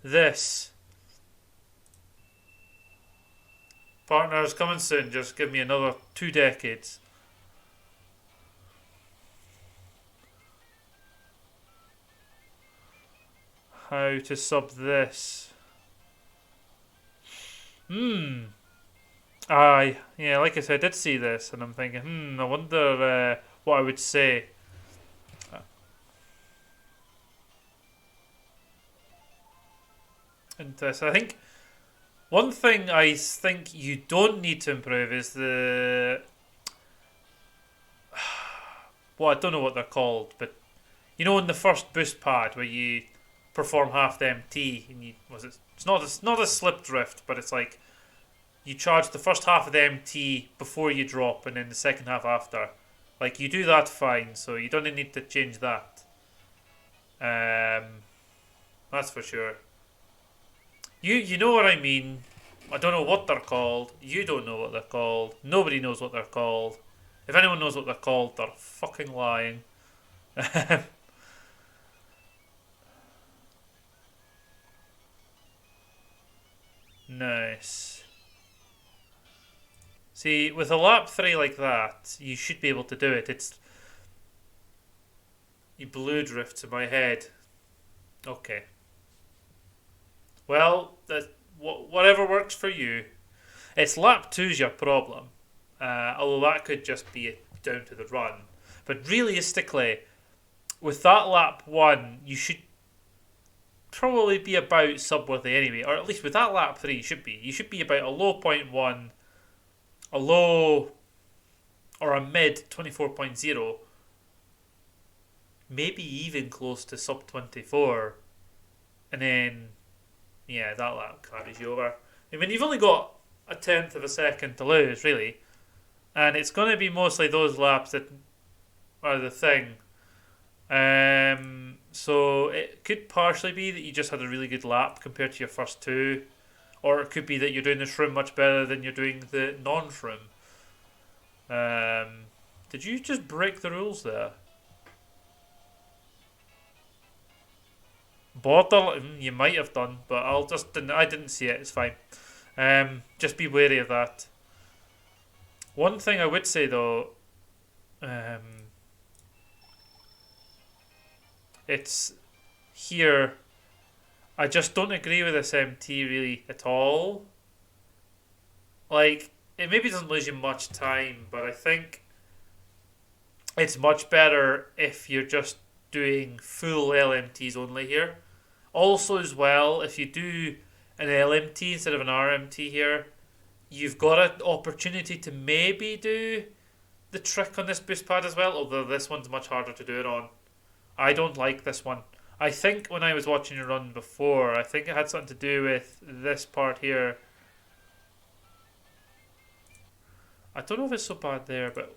this. Partners coming soon. Just give me another 2 decades. How to sub this? Hmm. Aye, yeah, like I said, I did see this, and I'm thinking, I wonder what I would say. Interesting. I think one thing I think you don't need to improve is the. Well, I don't know what they're called, but you know, in the first boost pad where you perform half the MT, and you was it? It's not a slip drift, but it's like you charge the first half of the MT before you drop, and then the second half after. Like you do that fine, so you don't need to change that. Um, that's for sure. You know what I mean. I don't know what they're called. You don't know what they're called. Nobody knows what they're called. If anyone knows what they're called, they're fucking lying. Nice. See, with a lap 3 like that, you should be able to do it. It's. You blue drift in my head. Okay. Well, whatever works for you. It's lap two's your problem. Although that could just be down to the run. But realistically, with that lap one, you should probably be about subworthy anyway. Or at least with that lap three, you should be. You should be about a low point one, a low, or a mid 24.0, maybe even close to sub 24. And then, yeah, that lap carries you over. I mean, you've only got a tenth of a second to lose, really. And it's going to be mostly those laps that are the thing. So it could partially be that you just had a really good lap compared to your first two, or it could be that you're doing the shroom much better than you're doing the non-shroom. Did you just break the rules there? Border, you might have done, but I didn't see it. It's fine. Just be wary of that. One thing I would say though, um, it's here. I just don't agree with this MT really at all. Like, it maybe doesn't lose you much time, but I think it's much better if you're just doing full LMTs only here. Also, as well, if you do an LMT instead of an RMT here, you've got an opportunity to maybe do the trick on this boost pad as well, although this one's much harder to do it on. I don't like this one. I think when I was watching you run before, I think it had something to do with this part here. I don't know if it's so bad there, but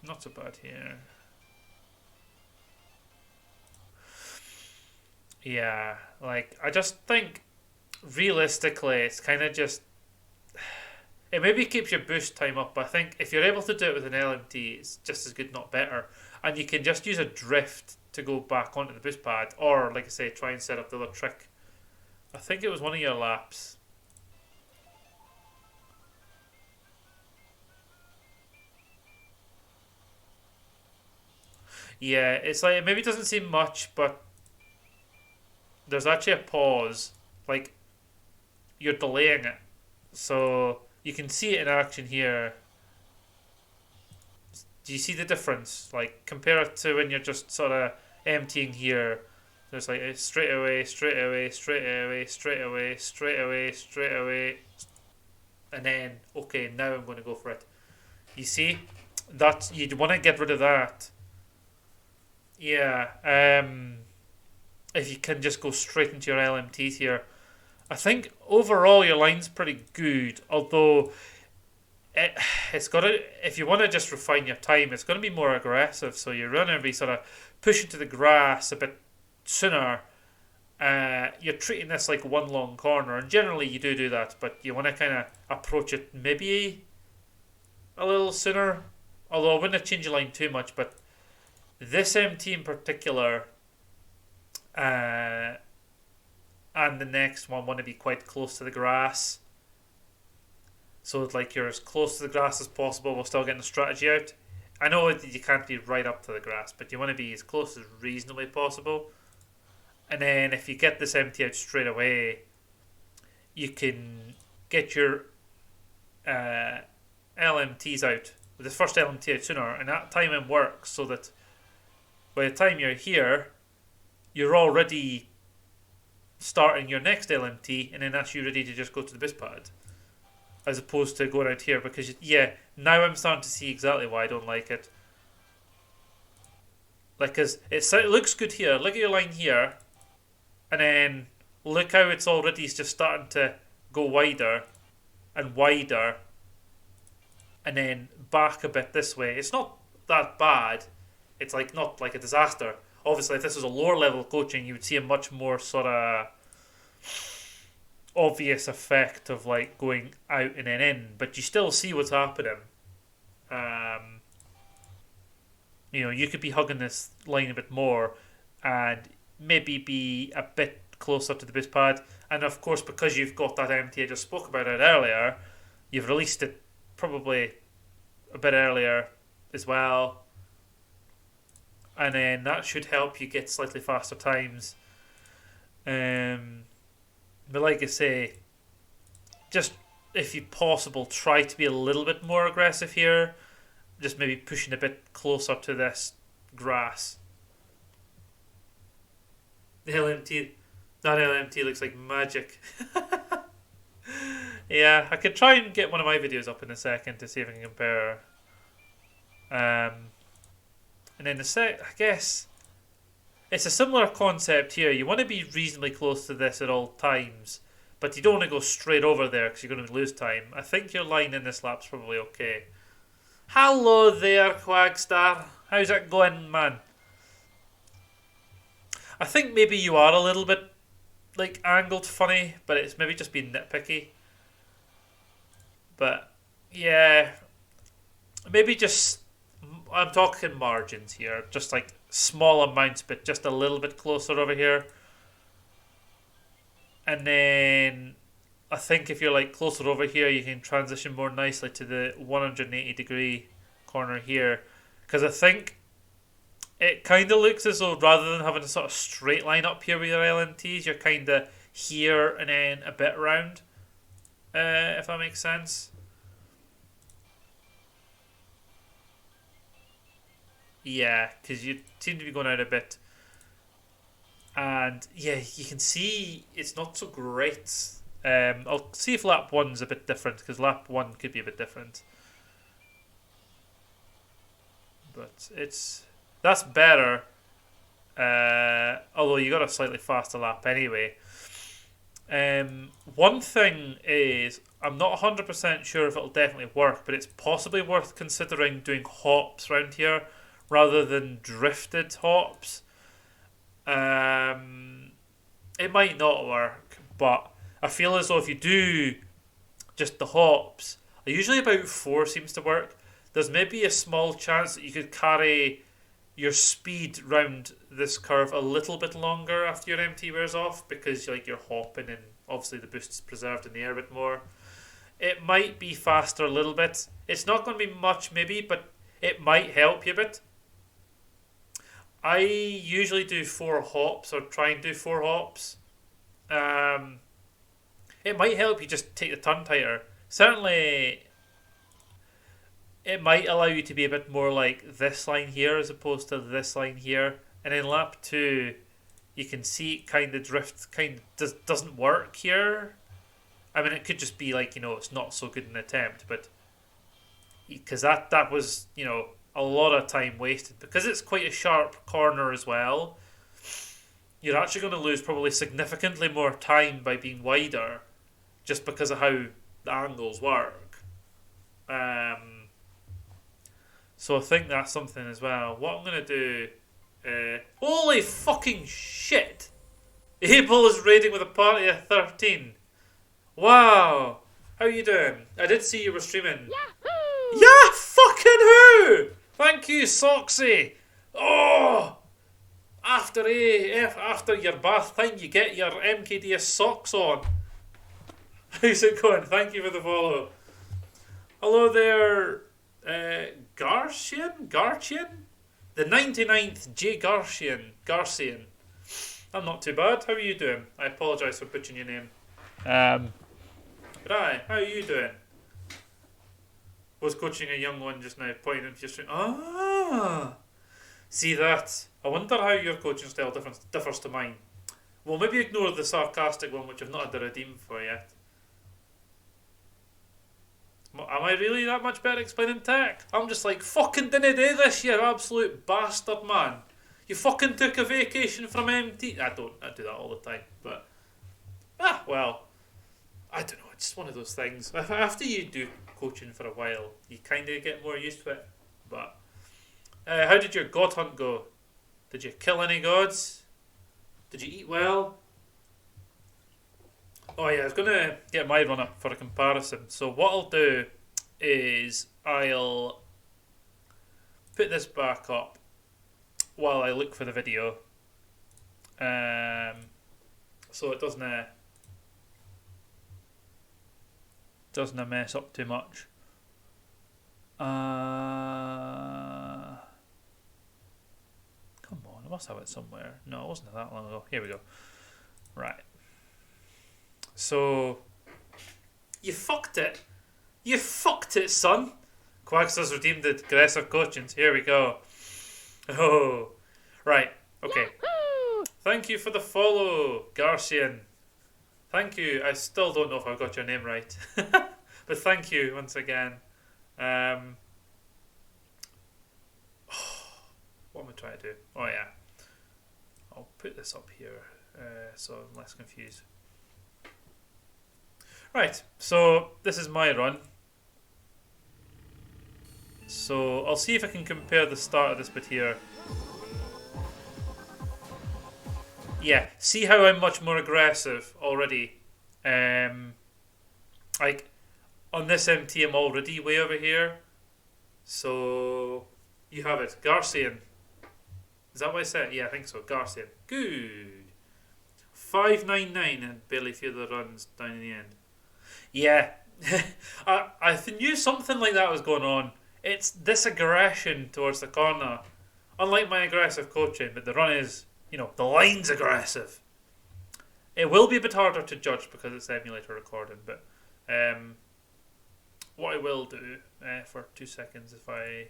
not so bad here. Yeah, like, I just think realistically, it's kind of just. It maybe keeps your boost time up, but I think if you're able to do it with an LMT, it's just as good, not better. And you can just use a drift to go back onto the boost pad, or, like I say, try and set up the other trick. I think it was one of your laps. Yeah, it's like, it maybe doesn't seem much, but there's actually a pause. Like, you're delaying it. So you can see it in action here. Do you see the difference? Like, compare it to when you're just sort of emptying here. There's like straight away, straight away, straight away, straight away, straight away, straight away, and then okay, now I'm going to go for it. You see, that you'd want to get rid of that. Yeah. If you can just go straight into your LMTs here, I think overall your line's pretty good. Although it, it's got to, if you want to just refine your time, it's going to be more aggressive. So you're going to be sort of pushing to the grass a bit sooner. You're treating this like one long corner, and generally you do that, but you want to kind of approach it maybe a little sooner. Although I wouldn't change your line too much, but this MT in particular, and the next one want to be quite close to the grass. So like you're as close to the grass as possible while still getting the strategy out. I know that you can't be right up to the grass, but you want to be as close as reasonably possible. And then if you get this empty out straight away, you can get your LMTs out with the first LMT out sooner, and that timing works so that by the time you're here, you're already starting your next LMT, and then that's you ready to just go to the boost pad, as opposed to going out here. Because now I'm starting to see exactly why I don't like it. Like, cause it looks good here. Look at your line here, and then look how it's already just starting to go wider and wider, and then back a bit this way. It's not that bad. It's like not like a disaster. Obviously, if this was a lower level coaching, you would see a much more sort of obvious effect of like going out and then in, but you still see what's happening. You could be hugging this line a bit more and maybe be a bit closer to the boost pad. And of course, because you've got that empty I just spoke about it earlier, you've released it probably a bit earlier as well. And then that should help you get slightly faster times. But like I say, just if you possible, try to be a little bit more aggressive here. Just maybe pushing a bit closer to this grass. That LMT looks like magic. Yeah, I could try and get one of my videos up in a second to see if I can compare. And then I guess it's a similar concept here. You want to be reasonably close to this at all times, but you don't want to go straight over there because you're going to lose time. I think your line in this lap's probably okay. Hello there, Quagstar. How's it going, man? I think maybe you are a little bit like angled funny, but it's maybe just being nitpicky. But yeah, maybe just, I'm talking margins here, just like small amounts, but just a little bit closer over here. And then I think if you're like closer over here, you can transition more nicely to the 180 degree corner here. Because I think it kind of looks as though rather than having a sort of straight line up here with your LMTs, you're kind of here and then a bit round. If that makes sense. Yeah, because you seem to be going out a bit. And yeah, you can see it's not so great. I'll see if lap 1's a bit different, because lap 1 could be a bit different. But that's better. Although you got a slightly faster lap anyway. One thing is, I'm not 100% sure if it'll definitely work, but it's possibly worth considering doing hops around here rather than drifted hops. It might not work, but I feel as though if you do just the hops, usually about 4 seems to work. There's maybe a small chance that you could carry your speed round this curve a little bit longer after your MT wears off, because like you're hopping and obviously the boost's preserved in the air a bit more. It might be faster a little bit. It's not going to be much maybe, but it might help you a bit. I usually do 4 hops, or try and do 4 hops. It might help you just take the turn tighter. Certainly, it might allow you to be a bit more like this line here as opposed to this line here. And in lap 2, you can see it kind of drift, doesn't work here. I mean, it could just be like, it's not so good an attempt, but because that was, a lot of time wasted. Because it's quite a sharp corner as well, you're actually going to lose probably significantly more time by being wider, just because of how the angles work. So I think that's something as well. What I'm going to do... holy fucking shit! Abel is raiding with a party of 13. Wow! How you doing? I did see you were streaming. Yahoo! Yeah, fucking who! Thank you, Soxy! Oh! after your bath time, you get your MKDS socks on. How's it going? Thank you for the follow. Hello there, Garcian? The 99th J. Garcian. I'm not too bad. How are you doing? I apologise for butchering your name. But aye, how are you doing? Was coaching a young one just now, pointing into your screen. Ah! See that? I wonder how your coaching style differs to mine. Well, maybe ignore the sarcastic one, which I've not had to redeem for yet. Am I really that much better explaining tech? I'm just like, fucking didn't do this, you absolute bastard, man. You fucking took a vacation from MT. I do that all the time, but well, I don't know. It's one of those things. After you do coaching for a while, you kind of get more used to it. But how did your god hunt go? Did you kill any gods? Did you eat well? Oh yeah, I was going to get my run up for a comparison. So what I'll do is I'll put this back up while I look for the video. So it doesn't mess up too much. Come on, I must have it somewhere. No, it wasn't that long ago. Here we go. Right. So, you fucked it. You fucked it, son. Quax has redeemed the aggressive coachings. Here we go. Oh, right. Okay. Yahoo! Thank you for the follow, Garcian. Thank you. I still don't know if I got your name right. But thank you once again. What am I trying to do? Oh, yeah. I'll put this up here so I'm less confused. Right, so this is my run. So I'll see if I can compare the start of this bit here. Yeah, see how I'm much more aggressive already. Like on this MT I'm already way over here. So you have it. Garcian. Is that what I said? Yeah, I think so. Garcian. Good. 599 and barely few of the runs down in the end. Yeah, I knew something like that was going on. It's this aggression towards the corner. Unlike my aggressive coaching, but the run is, the line's aggressive. It will be a bit harder to judge because it's emulator recording, but what I will do for 2 seconds, if I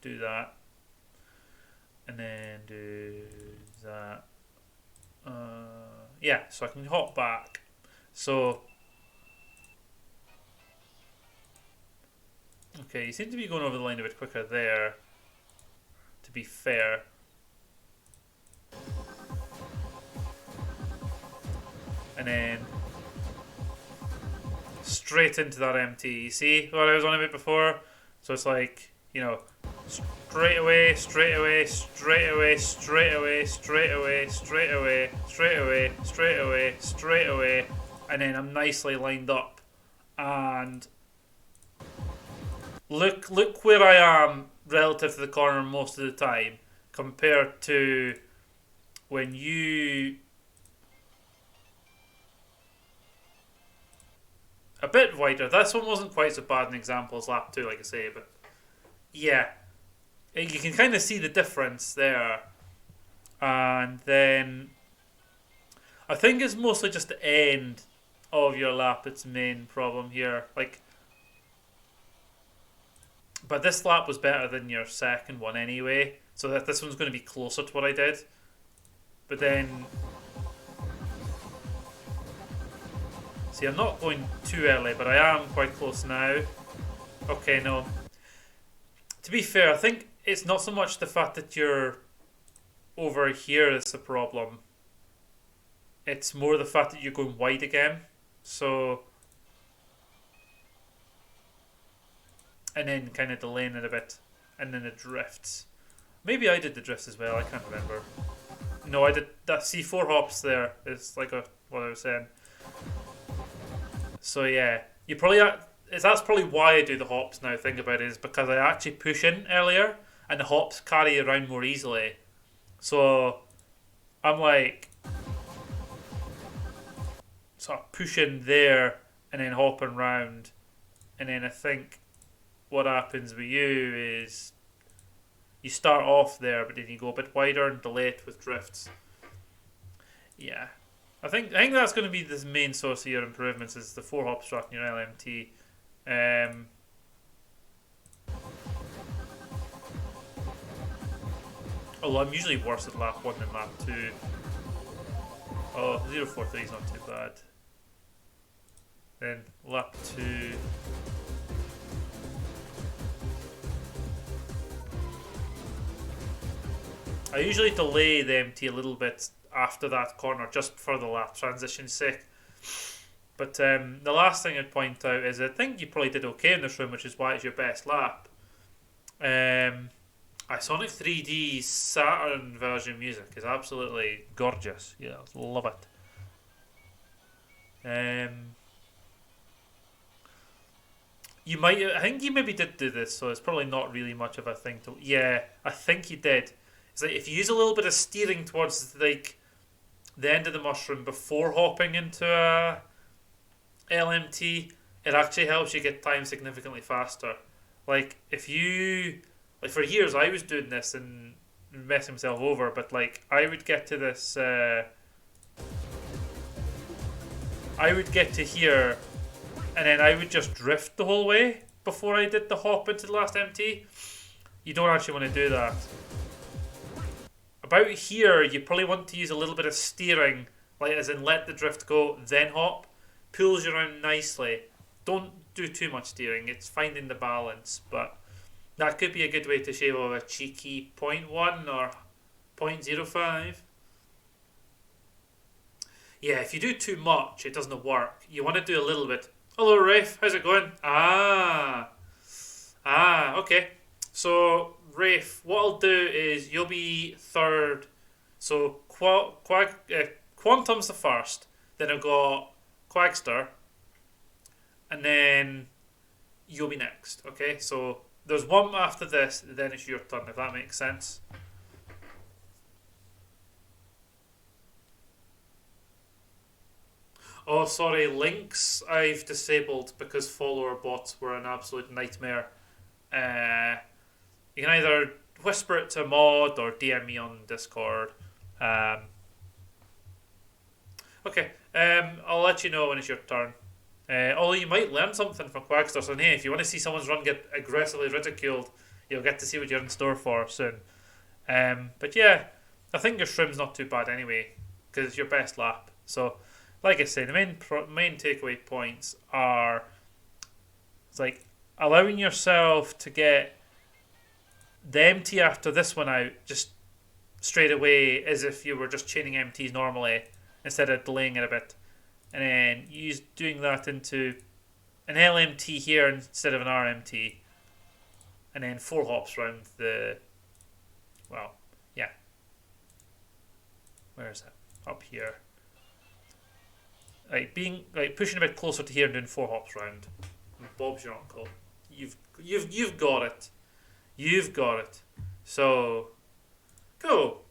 do that, and then do that, yeah, so I can hop back. So, okay, you seem to be going over the line a bit quicker there, to be fair. And then straight into that MT. You see what I was on a bit before? So it's like, straight away, straight away, straight away, straight away, straight away, straight away, straight away, straight away, straight away. And then I'm nicely lined up, and look where I am relative to the corner most of the time, compared to when you a bit wider. This one wasn't quite so bad an example as lap 2, like I say, but yeah, you can kind of see the difference there. And then I think it's mostly just the end of your lap that's the main problem here. But this lap was better than your second one anyway, so that this one's going to be closer to what I did. But then, see, I'm not going too early, but I am quite close now. Okay, no. To be fair, I think it's not so much the fact that you're over here that's the problem. It's more the fact that you're going wide again. So, and then kind of delaying it a bit, and then it drifts. Maybe I did the drifts as well, I can't remember. No, I did that. See, 4 hops there. It's like what I was saying. So yeah, that's probably why I do the hops now. Think about it, is because I actually push in earlier, and the hops carry around more easily. So I'm like sort of pushing there and then hopping round, and then I think what happens with you is you start off there, but then you go a bit wider and delay it with drifts. Yeah, I think that's going to be the main source of your improvements is the four hop strat in your LMT. Um, Although I'm usually worse at lap 1 than lap 2. Oh, 0.43 is not too bad. Then lap 2. I usually delay the MT a little bit after that corner just for the lap transition's sake. But the last thing I'd point out is I think you probably did okay in this room, which is why it's your best lap. Sonic 3D Saturn version music is absolutely gorgeous. Yeah, love it. I think you maybe did do this, so it's probably not really much of a thing to. Yeah, I think you did. It's like if you use a little bit of steering towards like the end of the mushroom before hopping into a LMT, it actually helps you get time significantly faster. Like if you like for years I was doing this and messing myself over, but like I would get to this I would get to here and then I would just drift the whole way before I did the hop into the last MT. You don't actually want to do that. About here, you probably want to use a little bit of steering, like as in let the drift go, then hop. Pulls you around nicely. Don't do too much steering, it's finding the balance, but that could be a good way to shave off a cheeky 0.1 or 0.05. Yeah, if you do too much, it doesn't work. You want to do a little bit. Hello, Rafe. How's it going? Okay. So, Rafe, what I'll do is you'll be third. So, Quantum's the first. Then I've got Quagster. And then you'll be next. Okay? So, there's one after this, then it's your turn, if that makes sense. Oh, sorry, links I've disabled because follower bots were an absolute nightmare. You can either whisper it to a mod or DM me on Discord. Okay, I'll let you know when it's your turn. Although you might learn something from Quagster, so hey, if you want to see someone's run get aggressively ridiculed, you'll get to see what you're in store for soon. But yeah, I think your shrim's not too bad anyway, because it's your best lap. So, like I say, the main takeaway points are it's like allowing yourself to get the MT after this one out just straight away as if you were just chaining MTs normally instead of delaying it a bit. And then use doing that into an LMT here instead of an RMT. And then 4 hops around the... Well, yeah. Where is it? Up here. Pushing a bit closer to here and doing 4 hops round. Bob's your uncle. You've got it. You've got it. So, go.